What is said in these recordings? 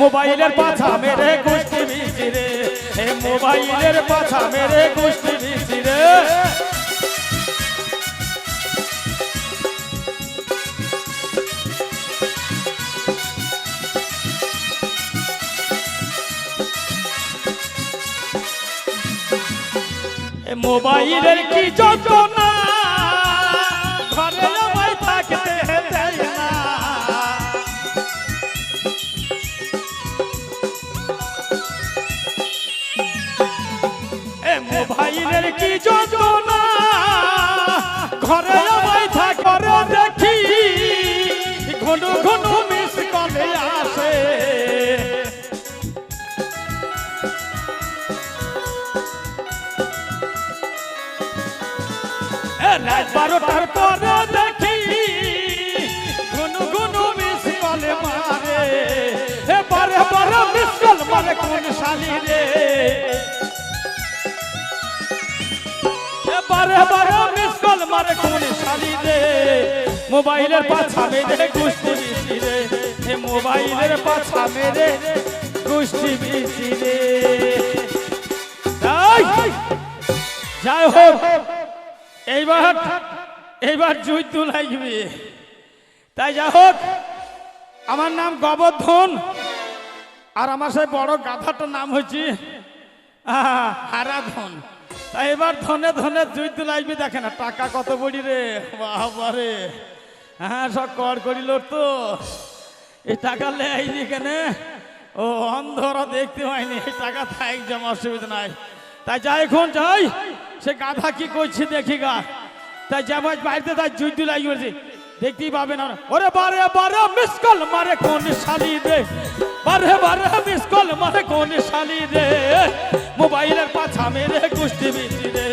মোবাইলের পাছা মেরে গোষ্ঠী বিচিরে, মোবাইলের পাছা মেরে গোষ্ঠী বিচিরে। মোবাইলের কি যন্ত্রণা ঘরে আমায় থাকতে দেয় না, মোবাইলের কি যন্ত্রণা ঘরে আমায় থাকতে দেখি ঘন ঘন মিস কলে আসে। রাত 12টার পরে দেখি ঘন ঘন মিস কলে মারে, বারে বারে মিস কল মারে কোন শালি রে, বারে বারে মিস কল মারে কোন শালি রে। মোবাইলের পাছা মেরে গোষ্ঠী বিচিরে, মোবাইলের পাছা মেরে গোষ্ঠী বিচিরে। যাই হোক এইবার যুদ্ধ লাগবে, তাই যা হোক আমার নাম গোবর্ধন, আর আমার সেই বড় গাধাটার নাম হচ্ছে হারাধন। তাই এবার ধনে ধনে যুদ্ধ লাগবে। দেখে না টাকা কত বড়ি রে, বাবারে, হ্যাঁ সব কর করিল তো, এই টাকা লেয়নি কেন, ও অন্ধরা দেখতে হয়নি, এই টাকা থাক জমা, অসুবিধা নাই। তাই যাই এখন যাই, সে গাধা কি করছে দেখি গা, তাই যাব বাড়িতে, তাই যুদ্ধ লাগি বলছি, দেখতেই পাবে না। ওরে বারে বারে মিস কল মারে কোন শালি রে, বারে বারে মিস কল মারে কোন শালি রে। মোবাইলের পাছা মেরে গোষ্ঠী বিচিরে,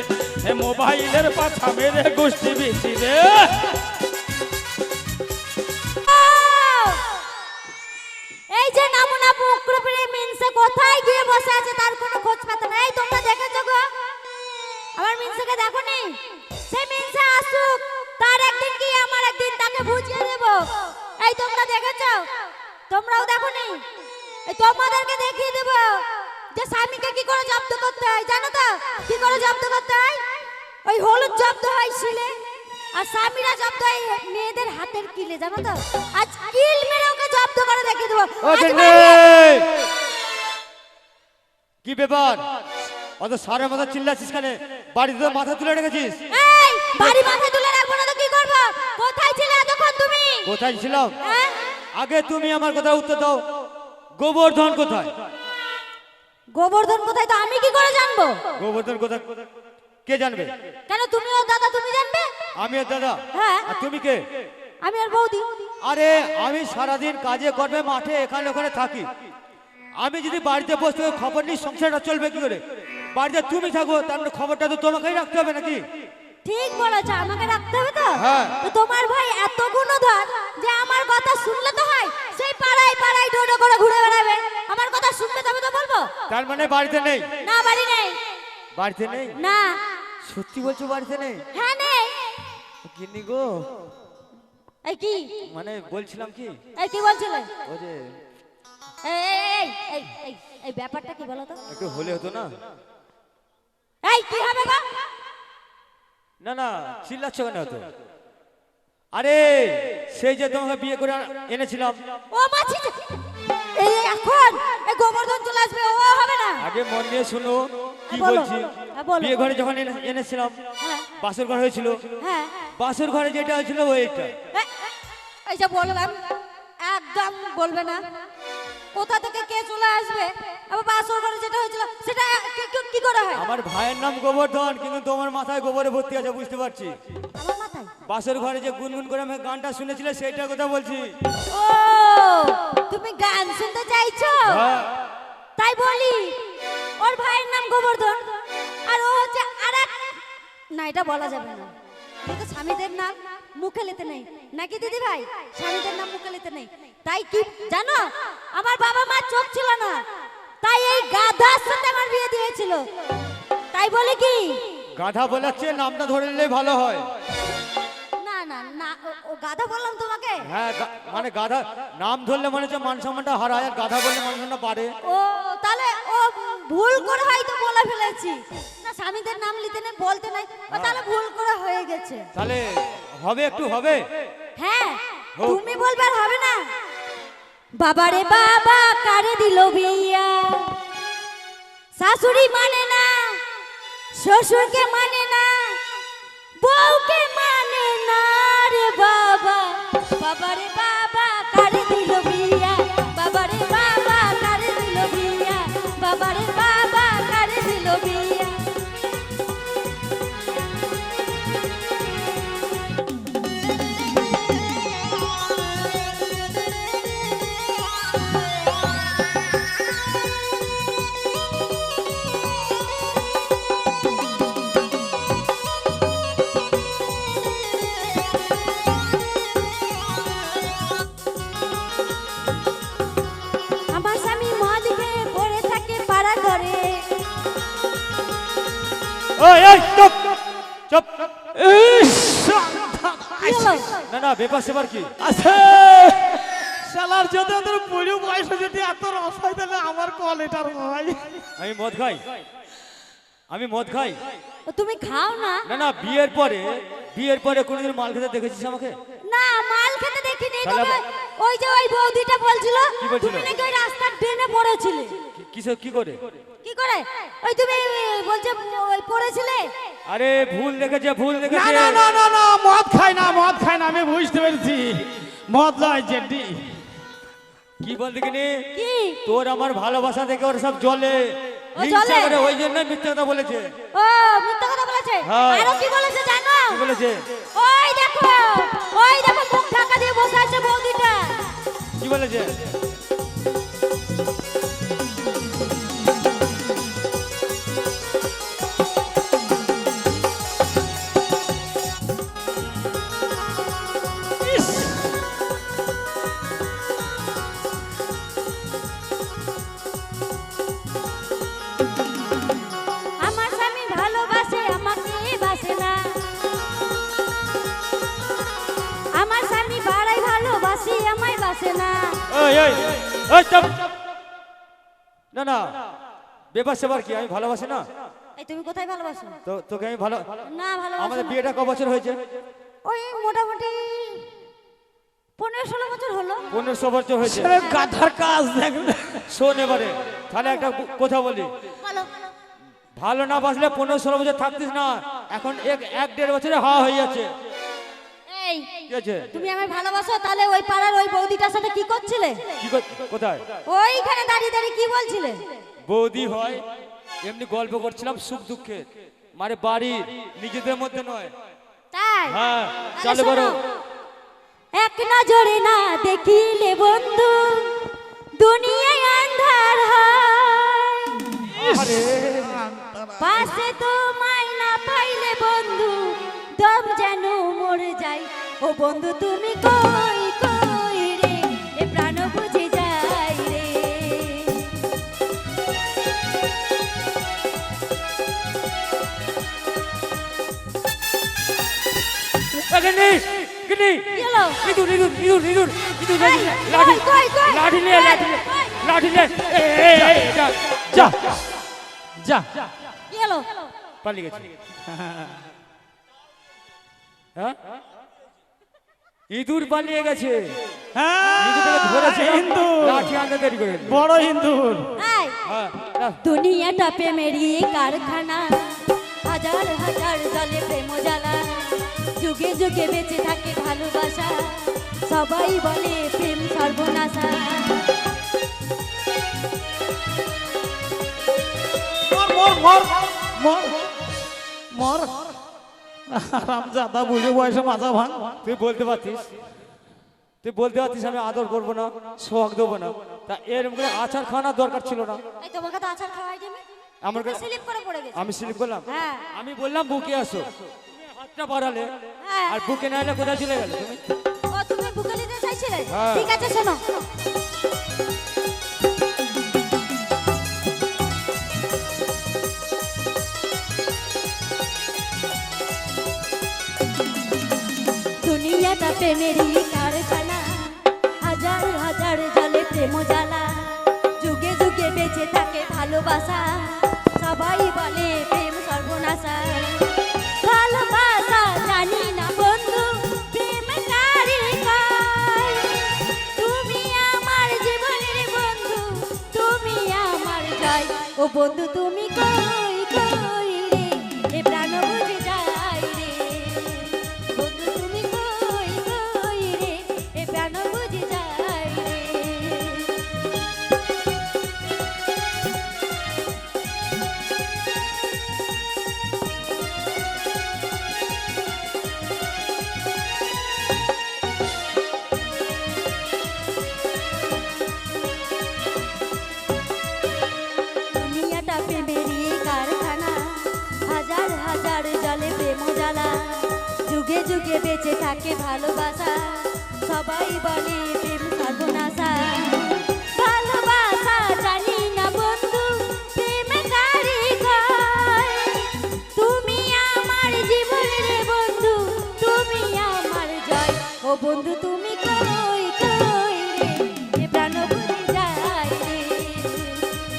মোবাইলের পাছা মেরে গোষ্ঠী বিচিরে। এই যে নামুনা পুকুরে মিনসে কোথায় গিয়ে বসে আছে তার কোনো খোঁজ পাতা নাই। তোমরা দেখেছো গো আমার মিনসেকে? দেখোনি? সেই মিনসে আসুক, তার একদিন কি আমার একদিন তাকে বুঝিয়ে দেব। এই তোমরা দেখেছো? তোমরাও দেখোনি? এই তোমাদেরকে দেখিয়ে দেব যে স্বামীকে কি করে জব্দ করতে হয়। জানো তো কি করে জব্দ করতে হয়? ওই হলুদ জব্দ হয় শিলে, আর স্বামীরা জব্দ হয় মেয়েদের হাতের কিলে। জানো তো? আজ কিল মেরে ওকে জব্দ করে দেখিয়ে দেব। কি ব্যাপার, অত সারের মতো চিল্লাছিস কেন? বাড়িতে মাথা তুলে রেখেছিস? এই বাড়ি মাথা তুলে রাখবো না তো কি করব? কোথায় ছিলে এতক্ষণ তুমি? কোথায় ছিলাম? আগে তুমি আমার কথা উত্তর দাও, গোবর্ধন কোথায়? গোবর্ধন কোথায় তো আমি কি করে জানবো? গোবর্ধন কোথায় কে জানবে? কেন তুমি ও দাদা, তুমি জানবে? আমি ওর দাদা। হ্যাঁ। আর তুমি কে? আমি আর বৌদি। আরে আমি সারাদিন কাজে কর্মে মাঠে এখানে ওখানে থাকি, আমি যদি বাড়িতে বসে খবর নিই সংসারটা চলবে কি করে? বাড়িতে তুমি থাকো, তার মানে খবরটা তো তোমাকেই রাখতে হবে নাকি? ঠিক বলেছ, আমাকে রাখতে হবে তো। হ্যাঁ। তো তোমার ভাই এত গুণধর যে আমার কথা শুনলে তো হয়, সেই পাড়ায় পাড়ায় ডোডো করে ঘুরে বেড়াবে। আমার কথা শুনবে তবে তো বলবো। তার মানে বাড়িতে নেই? না, বাড়ি নেই। বাড়িতে নেই? না। সত্যি বলছো বাড়িতে নেই? হ্যাঁ নেই। গিন্নি গো, এই কি মানে বলছিলাম কি, এই কি বলছিলে? ও যে এই এই এই এই এই ব্যাপারটা কি বলো তো? একটু হলে হতো না? এই কি হবে গো? না না চিল্লাচ্ছ কেন হতো? আরে সেই যে তোমাকে বিয়ে করে এনেছিলাম। ও মাছি, এই এখন এই গোবর্ধন চলে আসবে, ও হবে না। আগে মন দিয়ে শুনো কি বলো, বলছি। বলো। বিয়ে ঘরে যখন এনেছিলাম, হ্যাঁ। বাসর ঘর হয়েছিল। হ্যাঁ। বাসর ঘরে যেটা হয়েছিল ওইটা। এই যে বললাম একদম বলবে না। কোথা থেকে কে চলে আসবে? আবার বাসর ঘরে যেটা হয়েছিল সেটা কি করে হয়? আমার ভাইয়ের নাম গোবর্ধন, কিন্তু তোমার মাথায় গোবরে ভর্তি আছে, বুঝতে পারছি। আমার মাথায় বাসর ঘরে যে গুনগুন করে আমি গানটা শুনেছিলে সেইটার কথা বলছি। ও তুমি গান শুনতে চাইছো? হ্যাঁ। তাই বলি, ওর ভাইয়ের নাম গোবর্ধন, আর ও হচ্ছে আরেক, না এটা বলা যাবে না, এটা স্বামীদের নাম মুখে নিতে নেই নাকি দিদি ভাই? স্বামীদের নাম মুখে নিতে নেই। তাই কি জানো, আমার বাবা মা চোখ ছিল না, তাই এই গাধার সাথে আমার বিয়ে দিয়েছিল। তাই বলে কি গাধা বলাচ্ছে, নামটা ধরে নিলেই ভালো হয়। না না না, ও গাধা বললাম তোমাকে? হ্যাঁ মানে গাধা নাম ধরলে মানে যে মান সম্মানটা হারায়, আর গাধা বললে মান সম্মানটা বাড়ে। ও তাহলে ও ভুল করে হয়তো বলে ফেলেছি, না স্বামীদের নাম নিতে নেই বলতে নাই, ও তাহলে ভুল করে হয়ে গেছে। তাহলে হবে একটু হবে। হ্যাঁ হোক। তুমি বলবে আর হবে না। বাবারে বাবা কারে দিল বিয়া, শাশুড়ি মানে না, শ্বশুরকে মানে না, বউকে মানে না রে বাবা। বাবারে বাবা কারে দিল বিয়া, বাবারে বাবা কারে দিল বিয়া, বাবারে বাবা কারে দিল বিয়া। আমার স্বামী মদ খেয়ে পড়ে থাকে পাড়া ঘরে। এই এই চুপ চুপ। ইস, কি হলো? না না ব্যাপার সেবার কি? আছে শালার যদি ওদের বুড়ো বয়সে যদি এত রস হয় তাহলে আমার কল এটার হয়। আমি মদ খাই? আমি মদ খাই? ও তুমি খাও না? না না বিয়ের পরে কোনোদিন মাল খেতে দেখেছিস আমাকে? না মাল খেতে দেখিনি, তাহলে তবে ওই যে ওই বৌদিটা বলছিল কি বলছিল? তুমি নাকি ওই রাস্তার ড্রেনে পড়েছিলে। কিসে কি করে? কি করে? ওই তুমি বলছো ওই পড়েছিলে। আরে ভুল দেখেছে ভুল না দেখেছে। না না না না মদ খাই না, মদ খাই না, আমি বুঝতে পেরেছি মদ লয় জেডি। কি বল দেখিনি? কি? তোর আমার ভালোবাসা দেখে ওর সব জ্বলে, ও হিংসা জ্বলে? করে, ওই জন্য মিথ্যা কথা বলেছে। ও মিথ্যা কথা বলেছে? হ্যাঁ। আরো কি বলেছে জানো? কি বলেছে? ওই দেখো মুখ ঢাকা দিয়ে বসে আছে বৌদিটা। কি বলেছে? ইস, আমার স্বামী ভালোবাসে আমাকে বাসে না, আমার স্বামী বাড়াই ভালোবাসি আমায় বাসে না। এই এই এই চুপ। না না ব্যাপার সেবার কি? আমি ভালোবাসি না? এই তুমি কোথায় ভালোবাসো? তো তোকে আমি ভালো। না ভালোবাসো আমাদের না। বিয়েটা ক বছর হয়েছে? ওই মোটামুটি 15-16 বছর হলো। 1500 বছর হয়েছে। শালার গাধার কাজ দেখবে। শোন এবারে, তাহলে একটা কথা বলি, বলো। ভালো না বাসলে 15-16 বছর থাকতিস না, এখন 1-1.5 বছরে হাওয়া হয়ে যাচ্ছে। এই কি আছে? তুমি আমায় ভালোবাসো, তাহলে ওই পাড়ার ওই বৌদিটার সাথে কি করছিলে? কোথায়? ওইখানে দাঁড়িয়ে দাঁড়িয়ে কি বলছিলে? বৌদি হয় এমনি গল্প করছিলাম সুখ দুঃখের, মানে বাড়ির নিজেদের মধ্যে নয়। তাই? হ্যাঁ তাহলে চালু করো। শোনো। এক নজরে না দেখিলে বন্ধু দুনিয়ায় আন্ধার হয়, আরে পাশে তোমায় না পাইলে বন্ধু দম যেন মরে যায়। ও বন্ধু তুমি কই কই রে, এ প্রাণ বুঝে যায় রে। গিনি গিনি কি হলো? ইঁদুর ইঁদুর ইঁদুর ইঁদুর ইঁদুর এই, লাঠি কই, কই? লাঠি নে কই? লাঠি নে কই? লাঠি নে। এই, এই, এই, যা, যা যা কি হলো? পালিয়ে গেছে। হ্যাঁ ইঁদুর পালিয়ে গেছে। হ্যাঁ, ইঁদুরটাকে ধরেছিলাম, হিন্দু লাঠি আনতে দেরি করে দিল। বড় হিন্দুর। এই, হ্যাঁ না, দুনিয়াটা প্রেমেরই কারখানা, হাজার হাজার জলে প্রেম জ্বালা, যুগে যুগে বেঁচে থাকে ভালোবাসা, সবাই বলে প্রেম সর্বনাশা। মর মর মর মর মর রামজাদা বুঝে বয়সে মাথা ভাঙ। তুই বলতে পারতিস, তুই বলতে পারতিস আমি আদর করবো না, সোহাগ দেবো না, তা এরকম করে আচার খাওয়ানোর দরকার ছিল না। এই তোমাকে তো আচার খাওয়াই দেবে, আমার কাছে স্লিপ করে পড়ে গেছে। আমি স্লিপ করলাম, হ্যাঁ। আমি বললাম বুকে আসো, তুমি হাতটা বাড়ালে, হ্যাঁ। আর বুকে না এলে কোথায় চলে গেলে তুমি? ও তুমি বুকে নিতে চাইছিলে? হ্যাঁ। ঠিক আছে শোনো। দুনিয়াটা প্রেমেরই কারখানা হাজার হাজার জলে প্রেম জ্বালা যুগে যুগে বেঁচে থাকে ভালোবাসা সবাই বলে প্রেম সর্বনাশা ভালোবাসা জানি না বন্ধু প্রেম কারে কয় তুমি আমার জীবনের বন্ধু তুমি আমার জয় ও বন্ধু তুমি কই কই রে এ প্রাণ বুঝে যায় রে বন্ধু তুমি কই কই রে এ প্রাণ বুঝে যায় রে দুনিয়াটা প্রেমেরই কারখানা হাজার হাজার জলে প্রেম জ্বালা যুগে যুগে বেঁচে থাকে ভালোবাসা সবাই বলে প্রেম সর্বনাশা ভালোবাসা জানি না বন্ধু প্রেম কারে কয় তুমি আমার জীবনের বন্ধু তুমি আমার জয় ও বন্ধু তুমি কই কই রে এ প্রাণ বুঝে যায় রে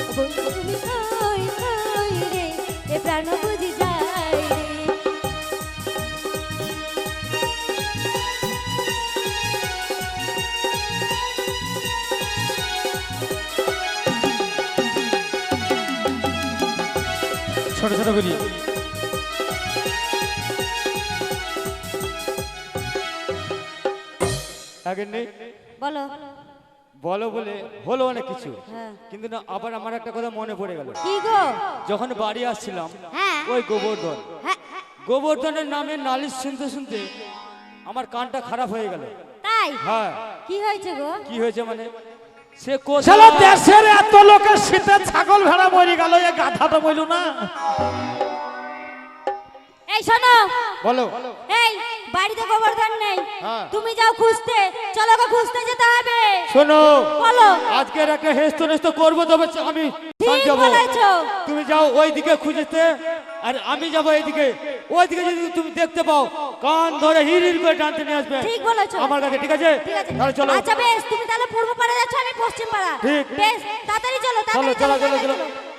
ও বন্ধু তুমি কই কই রে এ প্রাণ বুঝে যায় রে ছোট ছোট করি আগে নেই বলো বলো বলে হলো অনেক কিছু হ্যাঁ কিন্তু না আবার আমার একটা কথা মনে পড়ে গেল কি গো যখন বাড়ি আসছিলাম হ্যাঁ ওই গোবর্ধন হ্যাঁ গোবর্ধনের নামে নালিশ শুনতে শুনতে আমার কানটা খারাপ হয়ে গেল তাই হ্যাঁ কি হয়েছে গো কি হয়েছে মানে সে শালা কোথায় দেশের এত লোকের শীতে ছাগল ভেড়া মরে গেল এ গাধাটা মইল না এই শোনো বলো এই বাড়িতে গোবর্ধন নেই হ্যাঁ। তুমি যাও খুঁজতে চলো গো খুঁজতে যেতে হবে শোনো বলো আজকের একটা হেস্ত নেস্ত করবো তবে আমি ঠিক যাবো বলেছো তুমি যাও ওই দিকে খুঁজতে আর আমি যাবো এইদিকে ওইদিকে যদি তুমি দেখতে পাও কান ধরে হির হির করে টানতে নিয়ে আসবে ঠিক বলেছো আমার কাছে ঠিক আছে ঠিক আছে তাহলে চলো আচ্ছা বেশ তুমি তাহলে পূর্ব পাড়া যাচ্ছ আমি পশ্চিম পাড়া ঠিক। বেশ তাড়াতাড়ি চলো চলো তাড়াতাড়ি চলো চলো চলো চলো